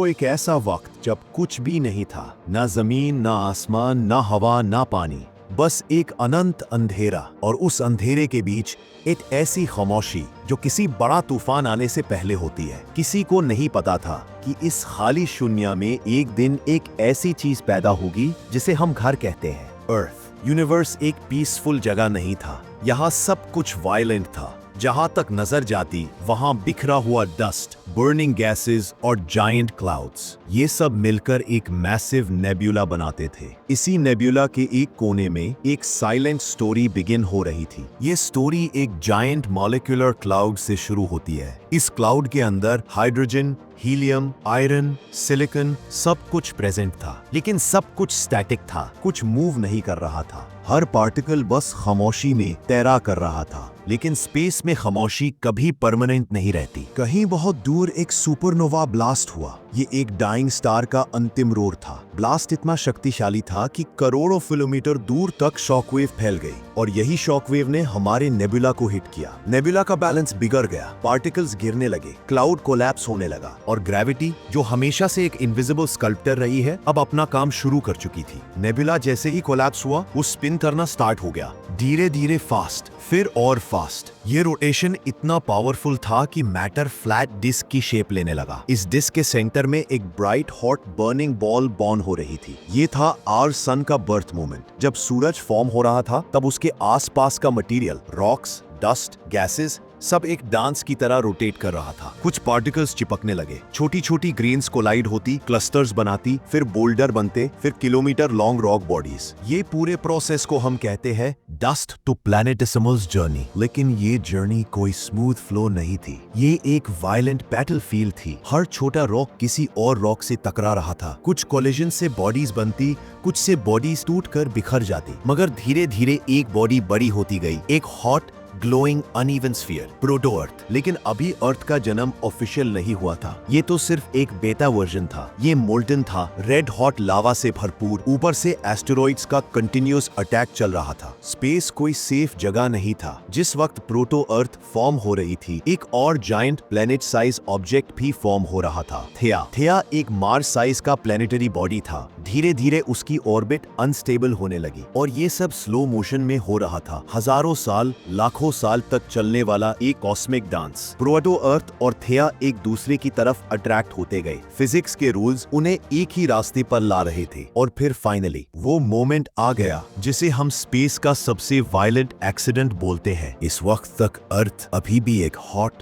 वो एक ऐसा वक्त जब कुछ भी नहीं था, ना जमीन, ना आसमान, ना हवा, ना पानी, बस एक अनंत अंधेरा। और उस अंधेरे के बीच एक ऐसी खामोशी जो किसी बड़ा तूफान आने से पहले होती है। किसी को नहीं पता था कि इस खाली शून्य में एक दिन एक ऐसी चीज पैदा होगी जिसे हम घर कहते हैं, अर्थ। यूनिवर्स एक पीसफुल जगह नहीं था, यहाँ सब कुछ वायलेंट था। जहां तक नजर जाती वहां बिखरा हुआ डस्ट, बर्निंग गैसेस और जायंट क्लाउड्स, ये सब मिलकर एक मैसिव नेब्यूला बनाते थे। इसी नेब्यूला के एक कोने में एक साइलेंट स्टोरी बिगिन हो रही थी। ये स्टोरी एक जायंट मॉलिक्यूलर क्लाउड से शुरू होती है। इस क्लाउड के अंदर हाइड्रोजन, हीलियम, आयरन, सिलिकॉन सब कुछ प्रेजेंट था, लेकिन सब कुछ स्टैटिक था, कुछ मूव नहीं कर रहा था। हर पार्टिकल बस खामोशी में तैरा कर रहा था। लेकिन स्पेस में खामोशी कभी परमानेंट नहीं रहती। कहीं बहुत दूर एक सुपरनोवा ब्लास्ट हुआ। ये एक डाइंग स्टार का अंतिम रोर था। ब्लास्ट इतना शक्तिशाली था कि करोड़ों किलोमीटर दूर तक शॉकवेव फैल गई, और यही शॉकवेव ने हमारे नेबुला को हिट किया। नेबुला का बैलेंस बिगड़ गया, पार्टिकल्स गिरने लगे, क्लाउड कोलैप्स होने लगा, और ग्रेविटी, जो हमेशा से एक इनविजिबल स्कल्प्टर रही है, अब अपना काम शुरू कर चुकी थी। नेबुला जैसे ही कोलैप्स हुआ, वो स्पिन करना स्टार्ट हो गया, धीरे धीरे फास्ट, फिर और फास्ट। ये रोटेशन इतना पावरफुल था कि मैटर फ्लैट डिस्क की शेप लेने लगा। इस डिस्क के सेंटर में एक bright hot burning ball born हो रही थी। ये था आवर सन का बर्थ मोमेंट। जब सूरज फॉर्म हो रहा था, तब उसके आसपास का मटेरियल, रॉक्स, डस्ट, गैसेस, सब एक डांस की तरह रोटेट कर रहा था। कुछ पार्टिकल्स चिपकने लगे, छोटी छोटी ग्रेन्स कोलाइड होती, क्लस्टर्स बनाती, फिर बोल्डर बनते, फिर किलोमीटर लॉन्ग रॉक बॉडीज। ये पूरे प्रोसेस को हम कहते हैं डस्ट टू प्लैनेटेसिमल्स जर्नी। लेकिन ये जर्नी कोई स्मूथ फ्लो नहीं थी। ये एक वायलेंट बैटलफील्ड थी। हर छोटा रॉक किसी और रॉक से टकरा रहा था। कुछ कोलिजन से बॉडीज बनती, कुछ से बॉडीज टूटकर बिखर जाती, मगर धीरे धीरे एक बॉडी बड़ी होती गई, एक hot glowing uneven sphere, proto earth. लेकिन अभी अर्थ का जन्म ऑफिशियल नहीं हुआ था। ये तो सिर्फ एक बेटा वर्जन था। ये मोल्टन था, रेड हॉट लावा से भरपूर, ऊपर से एस्टेरॉइड्स का कंटिन्यूअस अटैक चल रहा था। स्पेस कोई सेफ जगह नहीं था। जिस वक्त प्रोटो अर्थ फॉर्म हो रही थी, एक और जायंट प्लेनेट साइज ऑब्जेक्ट भी फॉर्म हो रहा था, थिया। थिया एक मार्स साइज का प्लेनेटरी बॉडी था। धीरे धीरे उसकी ऑर्बिट अनस्टेबल होने लगी, और ये सब स्लो मोशन में हो रहा था। हजारों साल, लाखों साल तक चलने वाला एक कॉस्मिक डांस। प्रोटो अर्थ और थिया एक दूसरे की तरफ अट्रैक्ट होते गए। फिजिक्स के रूल्स उन्हें एक ही रास्ते पर ला रहे थे, और फिर फाइनली वो मोमेंट आ गया जिसे हम स्पेस का सबसे वायलेंट एक्सीडेंट बोलते हैं। इस वक्त तक अर्थ अभी भी एक हॉट,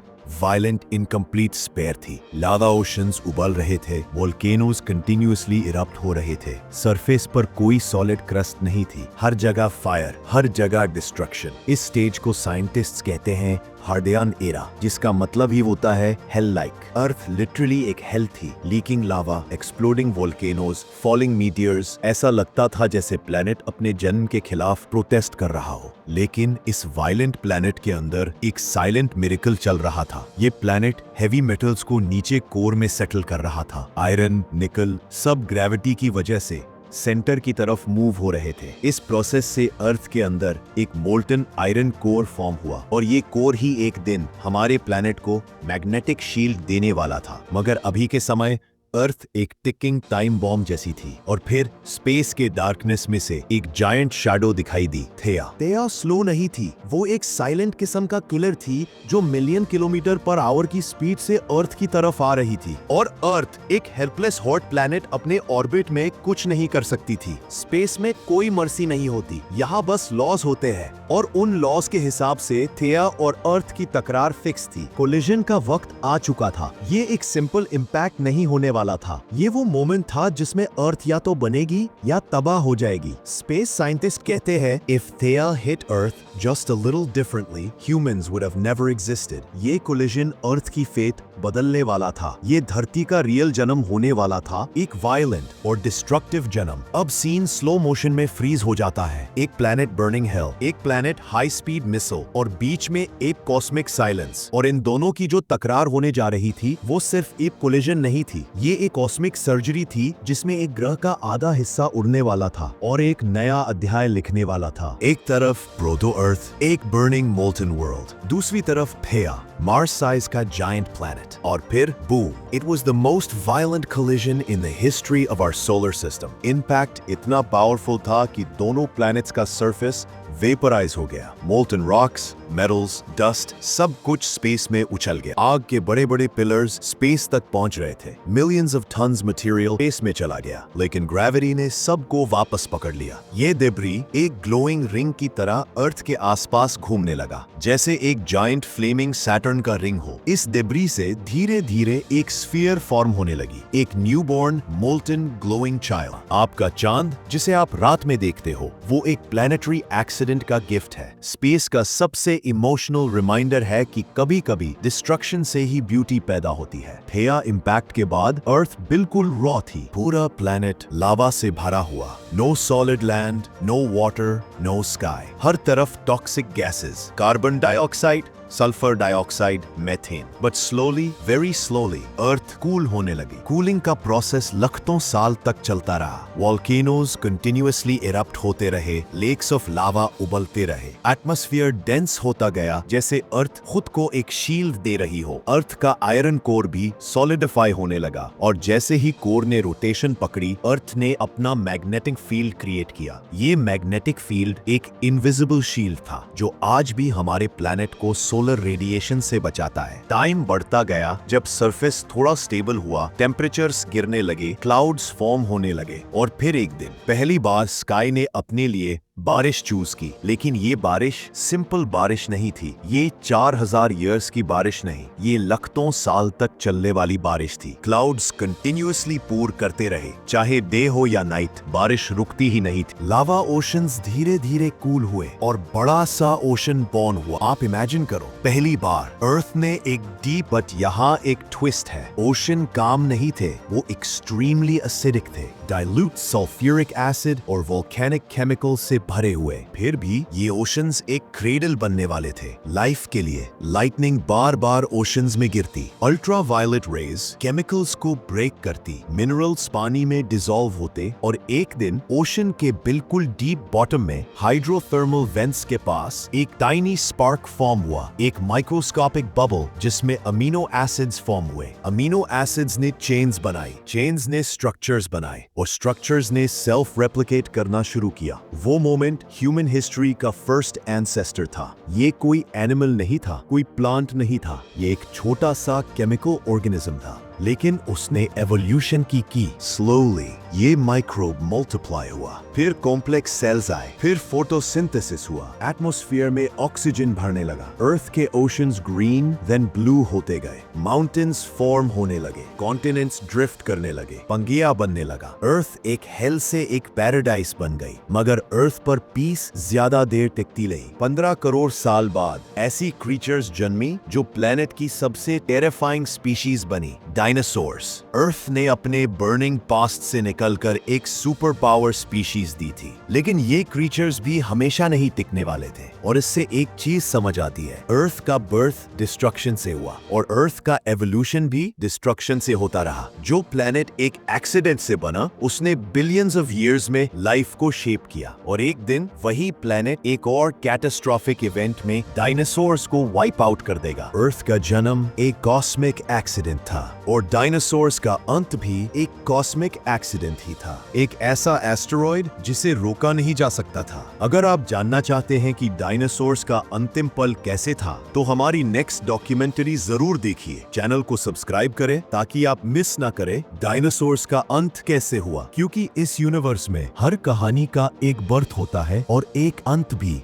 वायलेंट, इनकम्प्लीट स्पेयर थी। लावा ओशंस उबल रहे थे, वोल्केनोज कंटिन्यूअसली इरप्ट हो रहे थे। सरफेस पर कोई सॉलिड क्रस्ट नहीं थी। हर जगह फायर, हर जगह डिस्ट्रक्शन। इस स्टेज को साइंटिस्ट्स कहते हैं हार्डियन एरा, जिसका मतलब ही होता है हेल लाइक। अर्थ लिटरली एक हेल थी। लीकिंग लावा, एक्सप्लोडिंग वोल्केनोज, फॉलिंग मीटियर्स। ऐसा लगता था जैसे प्लेनेट अपने जन्म के खिलाफ प्रोटेस्ट कर रहा हो। लेकिन इस वायलेंट प्लेनेट के अंदर एक साइलेंट मिरेकल चल रहा था। ये प्लेनेट हेवी मेटल्स को नीचे कोर में सेटल कर रहा था। आयरन, निकल, सब ग्रेविटी की वजह से सेंटर की तरफ मूव हो रहे थे। इस प्रोसेस से अर्थ के अंदर एक मोल्टन आयरन कोर फॉर्म हुआ, और ये कोर ही एक दिन हमारे प्लेनेट को मैग्नेटिक शील्ड देने वाला था। मगर अभी के समय अर्थ एक टिकिंग टाइम बॉम्ब जैसी थी। और फिर स्पेस के डार्कनेस में से एक जायंट शैडो दिखाई दी, थिया। थिया स्लो नहीं थी, वो एक साइलेंट किस्म का किलर थी जो मिलियन किलोमीटर पर आवर की स्पीड से अर्थ की तरफ आ रही थी। और अर्थ, एक हेल्पलेस हॉट प्लैनेट, अपने ऑर्बिट में कुछ नहीं कर सकती थी। स्पेस में कोई मर्सी नहीं होती, यहाँ बस लॉज होते हैं, और उन लॉज के हिसाब से थिया और अर्थ की तकरार फिक्स थी। कोलिजन का वक्त आ चुका था। ये एक सिंपल इम्पैक्ट नहीं होने वाला था। ये वो मोमेंट था जिसमें अर्थ या तो बनेगी या तबाह हो जाएगी। स्पेस साइंटिस्ट कहते हैं, इफ थिया hit earth just a little differently, humans would have never existed. ये कोलिजन अर्थ की फेट बदलने वाला था। ये धरती का रियल जन्म होने वाला था, एक वायलेंट और डिस्ट्रक्टिव जन्म। अब सीन स्लो मोशन में फ्रीज हो जाता है। एक प्लैनेट बर्निंग हेल, एक प्लैनेट हाई स्पीड मिसाइल, और बीच में एक कॉस्मिक साइलेंस। और इन दोनों की जो तकरार होने जा रही थी, वो सिर्फ एक कोलिजन नहीं थी, ये एक कॉस्मिक सर्जरी थी जिसमें एक ग्रह का आधा हिस्सा उड़ने वाला था और एक नया अध्याय लिखने वाला था। एक तरफ प्रोटो अर्थ, एक बर्निंग मोल्टन वर्ल्ड, दूसरी तरफ थिया, मार्स साइज का जायंट प्लैनेट, और फिर boom, it was the most violent collision in the history of our solar system. Impact इतना पावरफुल था कि दोनों प्लैनेट्स का सरफेस वेपराइज हो गया। मोल्टन रॉक्स, मेटल्स, डस्ट, सब कुछ स्पेस में उछल गया। आग के बड़े बड़े पिलर्स स्पेस तक पहुंच रहे थे। Millions of tons material space में चला गया, लेकिन ग्रेविटी ने सबको वापस पकड़ लिया। ये डेब्री एक ग्लोइंग रिंग की तरह अर्थ के आसपास घूमने लगा, जैसे एक जायंट फ्लेमिंग सैटर्न का रिंग हो। इस डेब्री से धीरे धीरे एक स्फीयर फॉर्म होने लगी, एक न्यूबॉर्न मोल्टन ग्लोइंग चाइल्ड। आपका चांद, जिसे आप रात में देखते हो, वो एक प्लैनेटरी एक्सीडेंट का गिफ्ट है। स्पेस का सबसे इमोशनल रिमाइंडर है कि कभी कभी डिस्ट्रक्शन से ही ब्यूटी पैदा होती है। थेया इंपैक्ट के बाद अर्थ बिल्कुल रॉ थी, पूरा प्लैनेट लावा से भरा हुआ। No solid land, no water, no sky. हर तरफ toxic gases, carbon dioxide, sulphur dioxide, methane. But slowly, very slowly, earth cool होने लगी। कूलिंग का प्रोसेस लाखों साल तक चलता रहा। वॉल्केनोज कंटिन्यूअसली इरप्ट होते रहे, लेक्स ऑफ लावा उबलते रहे। एटमॉस्फेयर डेंस होता गया, जैसे अर्थ खुद को एक शील्ड दे रही हो। अर्थ का आयरन कोर भी सॉलिडिफाई होने लगा, और जैसे ही कोर ने रोटेशन पकड़ी, अर्थ ने अपना मैग्नेटिक फील्ड क्रिएट किया। ये मैग्नेटिक फील्ड एक इनविजिबल शील्ड था, जो आज भी हमारे प्लैनेट को सोलर रेडिएशन से बचाता है। टाइम बढ़ता गया, जब सरफेस थोड़ा स्टेबल हुआ, टेम्परेचर्स गिरने लगे, क्लाउड्स फॉर्म होने लगे, और फिर एक दिन पहली बार स्काई ने अपने लिए बारिश चूज की। लेकिन ये बारिश सिंपल बारिश नहीं थी। ये 4000 इयर्स की बारिश नहीं, ये लाखों साल तक चलने वाली बारिश थी। क्लाउड्स कंटिन्यूअसली पूर करते रहे, चाहे डे हो या नाइट, बारिश रुकती ही नहीं थी। लावा ओशंस धीरे धीरे कूल हुए और बड़ा सा ओशन बॉर्न हुआ। आप इमेजिन करो, पहली बार अर्थ ने एक डीप, बट यहाँ एक ट्विस्ट है। ओशन काम नहीं थे, वो एक्सट्रीमली एसिडिक थे। डाइल्यूट सल्फ्यूरिक एसिड और वोल्केनिक केमिकल से भरे हुए। फिर भी ये ओशंस एक क्रेडल बनने वाले थे लाइफ के लिए। लाइटनिंग बार बार ओशंस में गिरती, अल्ट्रा वायलेट रेज केमिकल्स को ब्रेक करती, मिनरल्स पानी में डिसॉल्व होते, और एक दिन ओशन के बिल्कुल डीप बॉटम में हाइड्रोथर्मल वेंट्स के पास एक टाइनी स्पार्क फॉर्म हुआ, एक माइक्रोस्कोपिक बबल जिसमें अमीनो एसिड्स फॉर्म हुए। अमीनो एसिड्स ने चेन्स बनाई, चेन्स ने स्ट्रक्चर्स बनाए, और स्ट्रक्चर्स ने सेल्फ रेप्लिकेट करना शुरू किया। वो मोमेंट ह्यूमन हिस्ट्री का फर्स्ट एंसेस्टर था। ये कोई एनिमल नहीं था, कोई प्लांट नहीं था, ये एक छोटा सा केमिकल ऑर्गेनिज्म था, लेकिन उसने एवोल्यूशन की स्लोली। ये माइक्रोब मल्टीप्लाई हुआ, फिर कॉम्प्लेक्स सेल्स आए, फिर फोटोसिंथेसिस हुआ, एटमॉस्फेयर में ऑक्सीजन भरने लगा। अर्थ के ओशंस ग्रीन देन ब्लू होते गए, माउंटेन्स फॉर्म होने लगे, कॉन्टिनेंट्स ड्रिफ्ट करने लगे, पंगिया बनने लगा। अर्थ एक हेल से एक पैराडाइस बन गई। मगर अर्थ पर पीस ज्यादा देर टिकती नहीं। 15 करोड़ साल बाद ऐसी क्रीचर्स जन्मी जो प्लेनेट की सबसे टेरिफाइंग स्पीशीज बनी, डायनासोर्स। अर्थ ने अपने बर्निंग पास्ट से निकलकर एक सुपर पावर स्पीशीज दी थी। लेकिन ये क्रीचर्स भी हमेशा नहीं टिकने वाले थे, और इससे एक चीज समझ आती है, अर्थ का बर्थ डिस्ट्रक्शन से हुआ, और अर्थ का एवोल्यूशन भी डिस्ट्रक्शन से होता रहा। जो प्लेनेट एक एक्सीडेंट से बना, उसने बिलियंस ऑफ ईयर्स में लाइफ को शेप किया, और एक दिन वही प्लेनेट एक और कैटास्ट्रोफिक इवेंट में डायनासोर्स को वाइप आउट कर देगा। अर्थ का जन्म एक कॉस्मिक एक्सीडेंट था, और डायनासोर्स का अंत भी एक कॉस्मिक एक्सीडेंट ही था, एक ऐसा एस्टेरॉयड जिसे रोका नहीं जा सकता था। अगर आप जानना चाहते हैं कि डायनासोर्स का अंतिम पल कैसे था, तो हमारी नेक्स्ट डॉक्यूमेंट्री जरूर देखिए। चैनल को सब्सक्राइब करें ताकि आप मिस ना करें डायनासोर्स का अंत कैसे हुआ, क्योंकि इस यूनिवर्स में हर कहानी का एक बर्थ होता है और एक अंत भी।